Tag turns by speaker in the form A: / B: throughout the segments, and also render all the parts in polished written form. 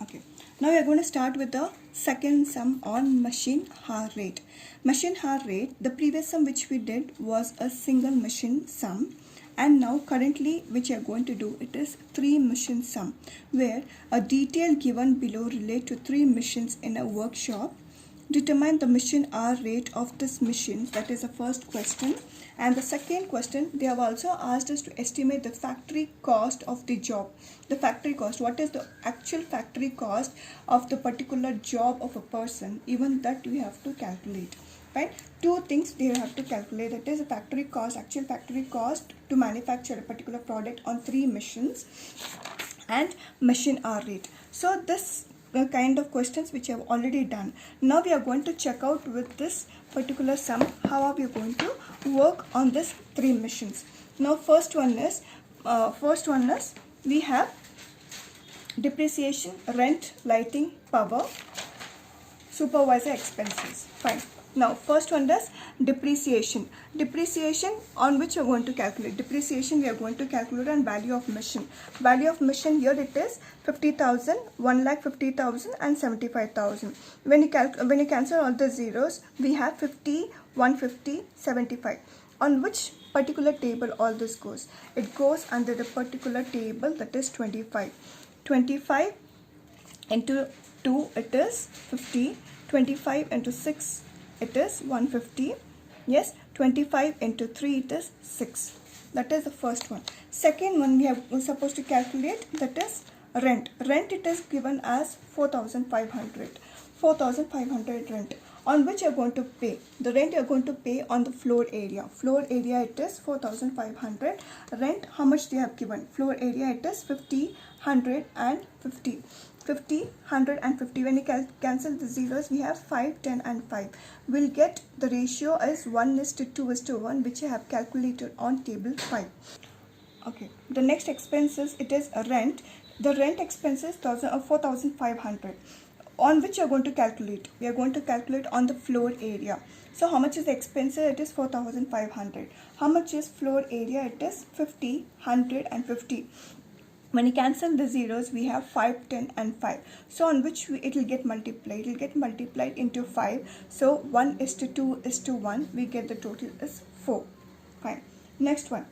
A: Okay, now we are going to start with the second sum on machine hour rate. Machine hour rate, the previous sum which we did was a single machine sum, and now currently which we are going to do, it is three machine sum, where a detail given below relate to three machines in a workshop. Determine the machine hour rate of this machine. That is the first question. And the second question, they have also asked us to estimate the factory cost of the job. The factory cost, what is the actual factory cost of the particular job of a person, even that we have to calculate. Right? Two things they have to calculate, that is the factory cost, actual factory cost to manufacture a particular product on three machines, and machine hour rate. So this kind of questions which I have already done. Now we are going to check out with this particular sum how are we going to work on this three machines. Now first one is we have depreciation, rent, lighting, power, supervisor expenses. Fine. Now first one is depreciation. Depreciation on which we are going to calculate. Depreciation we are going to calculate on value of machine. Value of machine here it is 50,000, 1,50,000 and 75,000. When you cancel all the zeros, we have 50, 150, 75. On which particular table all this goes? It goes under the particular table, that is 25. 25 into 2 it is 50. 25 into 6 it is 150. Yes, 25 into 3 it is 6. That is the first one. Second one we're supposed to calculate, that is rent. Rent it is given as 4,500. 4,500 rent. On which you are going to pay. The rent you are going to pay on the floor area. Floor area it is 4,500. Rent, how much they have given? Floor area it is 50, 100 and 50. 50, 100 and 50. When you cancel the zeros, we have 5, 10 and 5. We'll get the ratio as 1:2:1, which I have calculated on table 5. Okay. The next expenses, it is rent. The rent expenses 4,500. On which you are going to calculate? We are going to calculate on the floor area. So how much is the expenses? It is 4,500. How much is floor area? It is 50, 100 and 50. When you cancel the zeros, we have 5, 10 and 5. So on which it will get multiplied? It will get multiplied into 5. So 1:2:1. We get the total is 4. Fine. Next one.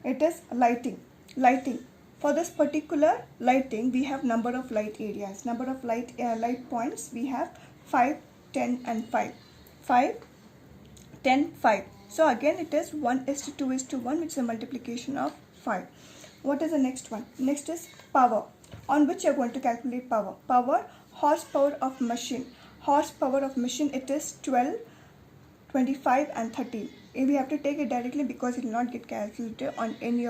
A: It is lighting. Lighting. For this particular lighting, we have number of light areas. Number of light points, we have 5, 10 and 5. 5, 10, 5. So again it is 1:2:1, which is a multiplication of 5. What is the next one? Next is power. On which you are going to calculate power. Power, horsepower of machine. Horsepower of machine, it is 12, 25 and 30. If we have to take it directly because it will not get calculated on any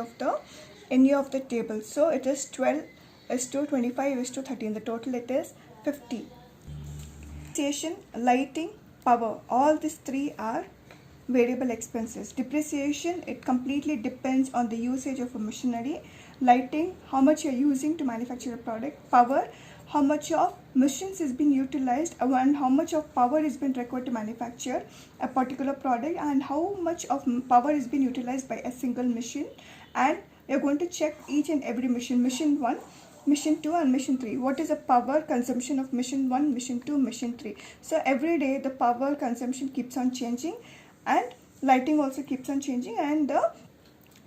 A: of the tables. So it is 12:25:30. In the total it is 50. Depreciation, lighting, power. All these three are variable expenses. Depreciation, it completely depends on the usage of a machinery. Lighting, how much you are using to manufacture a product. Power, how much of machines is being utilized and how much of power is being required to manufacture a particular product, and how much of power is being utilized by a single machine. And you are going to check each and every machine. Machine 1, machine 2 and machine 3. What is the power consumption of machine 1, machine 2, machine 3? So every day the power consumption keeps on changing, and lighting also keeps on changing, and the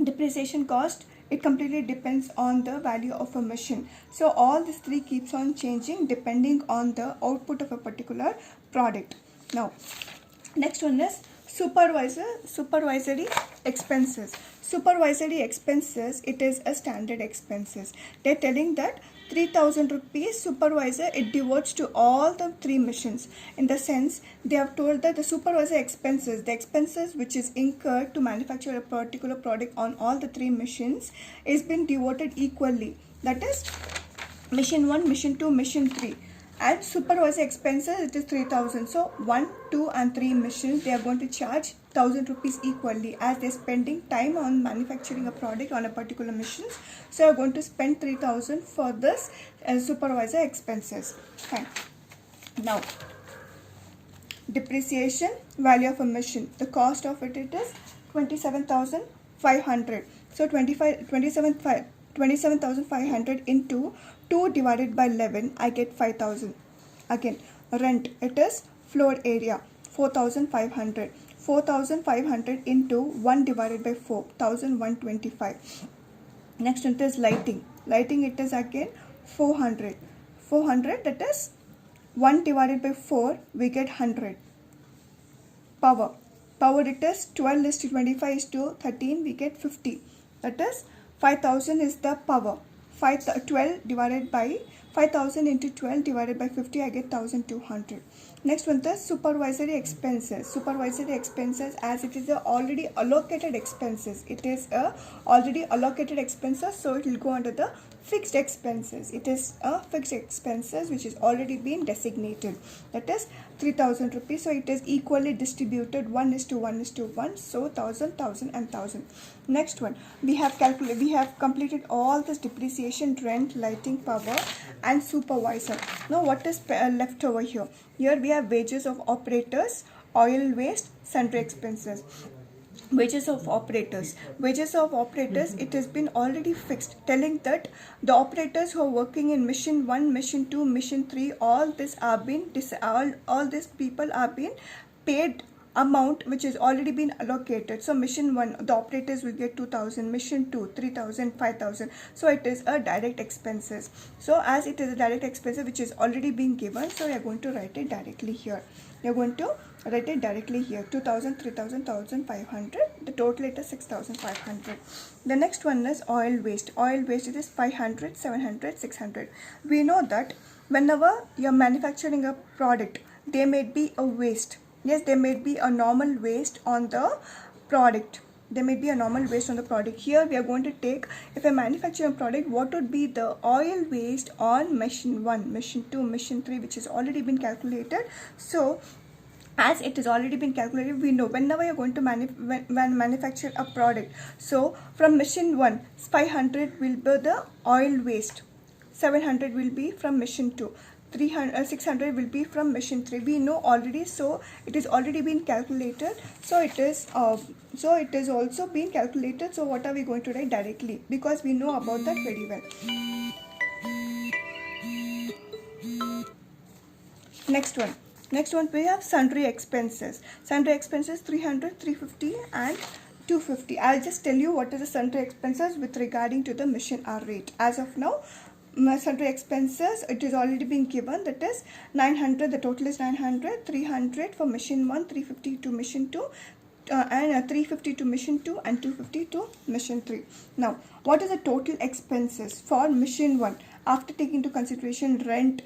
A: depreciation cost, it completely depends on the value of a machine. So all these three keeps on changing depending on the output of a particular product. Now next one is supervisory expenses. Supervisory expenses, it is a standard expenses. They're telling that 3,000 rupees supervisor, it devotes to all the three machines. In the sense, they have told that the supervisor expenses, the expenses which is incurred to manufacture a particular product on all the three machines, is been devoted equally. That is machine 1, machine 2, machine 3. And supervisor expenses, it is 3,000. So 1, 2 and 3 machines, they are going to charge 1,000 rupees equally, as they are spending time on manufacturing a product on a particular machine. So you are going to spend 3,000 for this supervisor expenses. Fine. Now depreciation, value of a machine. The cost of it is 27,500. So 27,500 into 2 divided by 11, I get 5,000. Again, rent, it is floor area, 4,500. 4,500 into 1 divided by 4, 1,125. Next it is lighting. Lighting, it is again 400. 400, that is 1 divided by 4, we get 100. Power. Power, it is 12 is to 25 is to 13, we get 50. That is 5,000 is the power. 12 divided by 5,000 into 12 divided by 50, I get 1,200. Next one, the supervisory expenses. Supervisory expenses, as it is a already allocated expenses. It is a already allocated expenses, so it will go under the fixed expenses. It is a fixed expenses which is already been designated. That is 3,000 rupees. So it is equally distributed, 1 is to 1 is to 1. So 1,000, 1,000 and 1,000. Next one, we have completed all this depreciation, rent, lighting, power and supervisor. Now what is left over here? Here we have wages of operators, oil waste, sundry expenses. Wages of operators. Wages of operators, it has been already fixed, telling that the operators who are working in mission 1, mission 2, mission 3, all these people are being paid amount which is already been allocated. So mission 1, the operators will get 2,000, mission 2, 3,000, 5,000. So it is a direct expenses. So as it is a direct expenses which is already being given, so we are going to write it directly here. We are going to write it directly here. 2,000, 3,000, 1,500. The total it is 6,500. The next one is oil waste. Oil waste, it is 500, 700, 600. We know that whenever you are manufacturing a product, there may be a waste. Yes, there may be a normal waste on the product. There may be a normal waste on the product. Here we are going to take, if I manufacture a product, what would be the oil waste on mission 1, mission 2, mission 3, which has already been calculated. So as it has already been calculated, we know whenever you're going to manufacture a product. So from mission 1, 500 will be the oil waste. 700 will be from mission 2. 600 will be from mission 3. We know already, so it is already been calculated. So it is also been calculated. So what are we going to write directly, because we know about that very well. Next one we have sundry expenses. Sundry expenses 300, 350 and 250. I'll just tell you what is the sundry expenses with regarding to the mission hour rate. As of now, sundry expenses, it is already been given, that is 900. The total is 900. 300 for mission 1, 350 to mission 2, and 350 to mission 2 and 250 to mission 3. Now what is the total expenses for mission 1 after taking into consideration rent,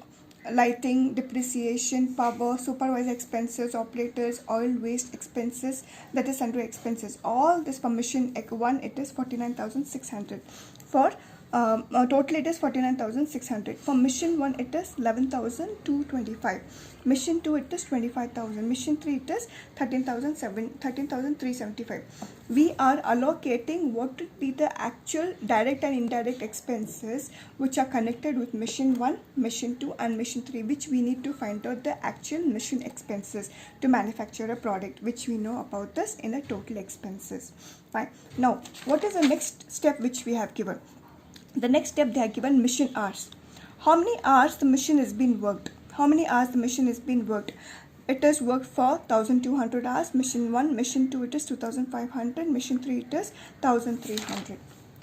A: lighting, depreciation, power, supervisor expenses, operators, oil waste expenses, that is sundry expenses. All this for mission 1, it is 49,600. For total it is 49,600. For mission 1 it is 11,225. Mission 2 it is 25,000. Mission 3 it is 13,375. We are allocating what would be the actual direct and indirect expenses which are connected with mission 1, mission 2 and mission 3, which we need to find out the actual mission expenses to manufacture a product, which we know about this in the total expenses. Fine. Now what is the next step which we have given? The next step, they are given mission hours. How many hours the mission has been worked? How many hours the mission has been worked? It is worked for 1,200 hours. Mission 1, mission 2 it is 2,500. Mission 3 it is 1,300.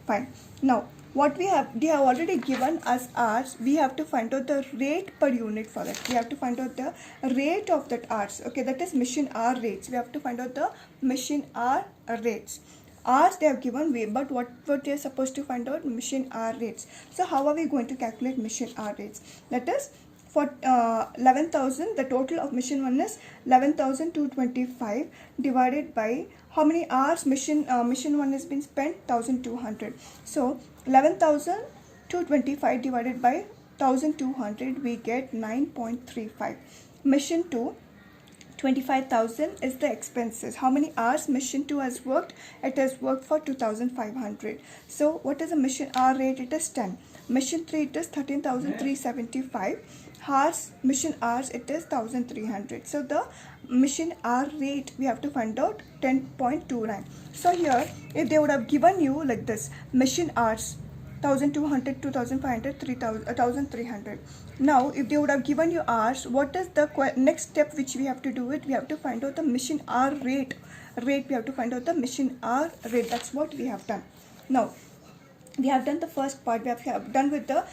A: Fine. Now what they have already given us hours. We have to find out the rate per unit for that. We have to find out the rate of that hours. Okay, that is mission hour rates. We have to find out the mission hour rates. Hours they have given, but what they are supposed to find out? Mission hour rates. So how are we going to calculate mission hour rates? That is, for 11,000, the total of mission 1 is 11,225 divided by how many hours mission 1 has been spent? 1,200. So 11,225 divided by 1,200, we get 9.35. Mission 2, 25,000 is the expenses. How many hours mission 2 has worked? It has worked for 2,500. So what is the mission hour rate? It is 10. Mission 3 it is 13,375 hours. Mission hours it is 1,300. So the mission hour rate we have to find out 10.29. So here if they would have given you like this, mission hours 1200, 2500, 3000, 1300. Now if they would have given you hours, what is the next step which we have to do it? We have to find out the machine hour rate. We have to find out the machine hour rate. That's what we have done. Now we have done the first part. We have done with the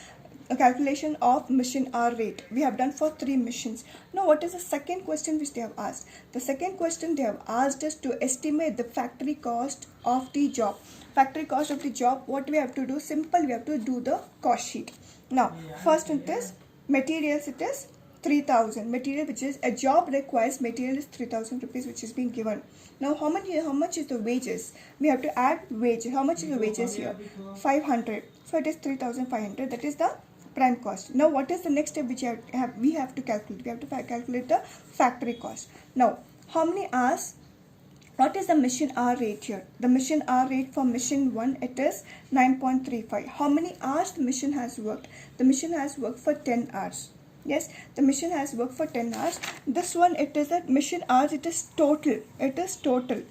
A: calculation of machine hour rate. We have done for 3 machines. Now what is the second question which they have asked? The second question they have asked us to estimate the factory cost of the job. Factory cost of the job, what we have to do? Simple, we have to do the cost sheet. Now first it is materials, it is 3000. Material, which is a job requires material, is 3000 rupees, which is being given. Now how much is the wages? We have to add wages. How much is the wages here? 500. So it is 3500. That is the prime cost. Now what is the next step which we have to calculate? We have to calculate the factory cost. Now how many hours? What is the machine hour rate here? The machine hour rate for machine 1, it is 9.35. How many hours the machine has worked? The machine has worked for 10 hours. Yes, the machine has worked for 10 hours. This one, it is a machine hours, it is total. It is total.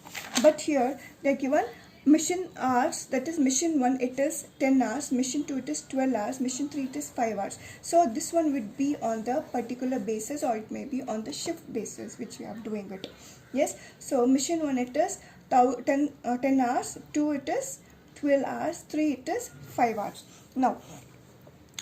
A: But here they are given machine hours, that is machine 1, it is 10 hours, machine 2, it is 12 hours, machine 3, it is 5 hours. So this one would be on the particular basis, or it may be on the shift basis which we are doing it. Yes, so machine 1, it is 10 hours, 2, it is 12 hours, 3, it is 5 hours. Now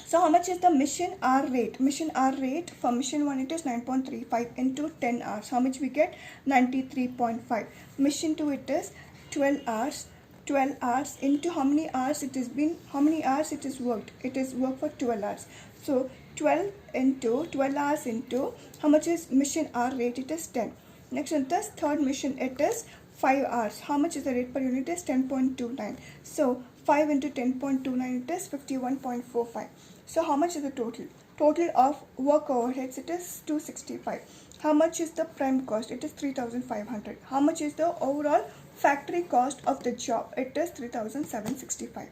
A: so how much is the machine hour rate? Machine hour rate for machine 1, it is 9.35 into 10 hours. How much we get? 93.5. Machine 2, it is 12 hours. 12 hours into how many hours it has been? How many hours it is worked? It is worked for 12 hours. So 12 hours into how much is machine hour rate? It is 10. Next one, this third machine, it is 5 hours. How much is the rate per unit? It is 10.29. So 5 into 10.29, it is 51.45. So how much is the total? Total of work overheads, it is 265. How much is the prime cost? It is 3500. How much is the overall factory cost of the job? It is 3765.